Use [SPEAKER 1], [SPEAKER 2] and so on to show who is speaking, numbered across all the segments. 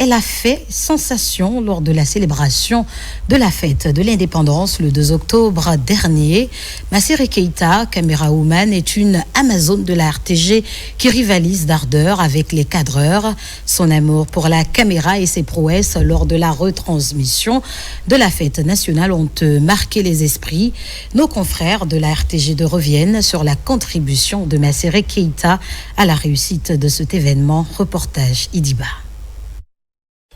[SPEAKER 1] elle a fait sensation lors de la célébration de la fête de l'indépendance le 2 octobre dernier. Massiré Keita, camérawoman, est une Amazone de la RTG qui rivalise d'ardeur avec les cadreurs. Son amour pour la caméra et ses prouesses lors de la retransmission de la fête nationale ont marqué les esprits. Nos confrères de la RTG2 reviennent sur la contribution de Massiré Keita à la réussite de cet événement. Reportage Idiba.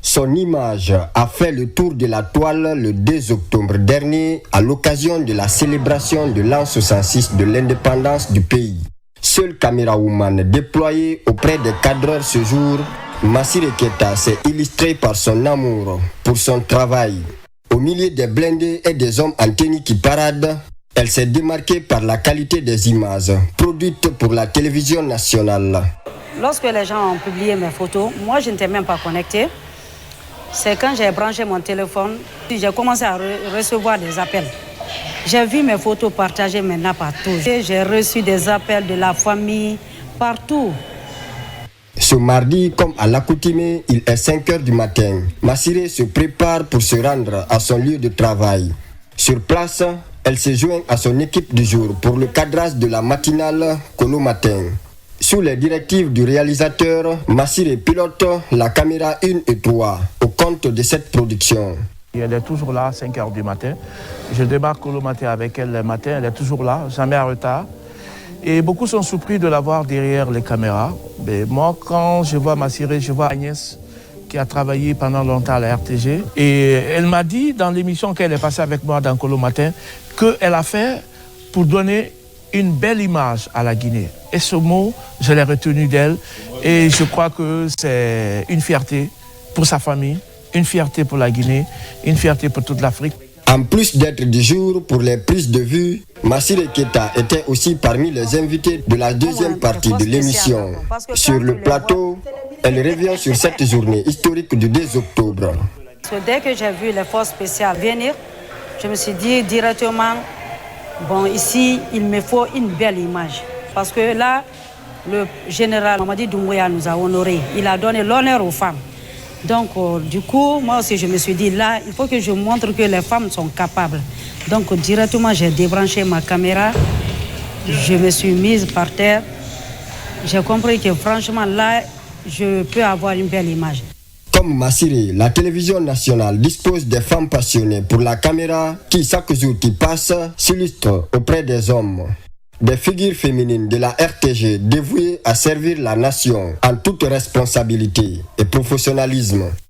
[SPEAKER 2] Son image a fait le tour de la toile le 2 octobre dernier à l'occasion de la célébration de l'an 66 de l'indépendance du pays. Seule camérawoman déployée auprès des cadreurs ce jour, Massiré Keita s'est illustrée par son amour pour son travail. Au milieu des blindés et des hommes en tenue qui paradent, elle s'est démarquée par la qualité des images produites pour la télévision nationale.
[SPEAKER 3] Lorsque les gens ont publié mes photos, moi je n'étais même pas connectée. C'est quand j'ai branché mon téléphone, j'ai commencé à recevoir des appels. J'ai vu mes photos partagées maintenant partout. J'ai reçu des appels de la famille partout.
[SPEAKER 2] Ce mardi, comme à l'accoutumée, il est 5 heures du matin. Massiré se prépare pour se rendre à son lieu de travail. Sur place, elle se joint à son équipe du jour pour le cadrage de la matinale Colo Matin. Sous les directives du réalisateur, Massiré pilote la caméra 1 et 3 au compte de cette production.
[SPEAKER 4] Elle est toujours là à 5 heures du matin. Je démarre le matin avec elle le matin, elle est toujours là, jamais en retard. Et beaucoup sont surpris de la voir derrière les caméras. Mais moi, quand je vois Massiré, je vois Agnès qui a travaillé pendant longtemps à la RTG. Et elle m'a dit dans l'émission qu'elle est passée avec moi dans Colo Matin qu'elle a fait pour donner une belle image à la Guinée. Et ce mot, je l'ai retenu d'elle. Et je crois que c'est une fierté pour sa famille, une fierté pour la Guinée, une fierté pour toute l'Afrique.
[SPEAKER 2] En plus d'être du jour pour les prises de vue, Massiré Keita était aussi parmi les invités de la deuxième partie de l'émission. Sur le plateau, elle revient sur cette journée historique du 2 octobre.
[SPEAKER 3] Dès que j'ai vu les forces spéciales venir, je me suis dit directement, bon, ici, il me faut une belle image. Parce que là, le général Mamadi Doumbouya nous a honorés. Il a donné l'honneur aux femmes. Donc, du coup, moi aussi, je me suis dit, là, il faut que je montre que les femmes sont capables. Donc, directement, j'ai débranché ma caméra. Je me suis mise par terre. J'ai compris que, franchement, là, je peux avoir une belle image.
[SPEAKER 2] Comme Massiré, la télévision nationale dispose des femmes passionnées pour la caméra qui, chaque jour qui passe, s'illustrent auprès des hommes. Des figures féminines de la RTG dévouées à servir la nation en toute responsabilité et professionnalisme.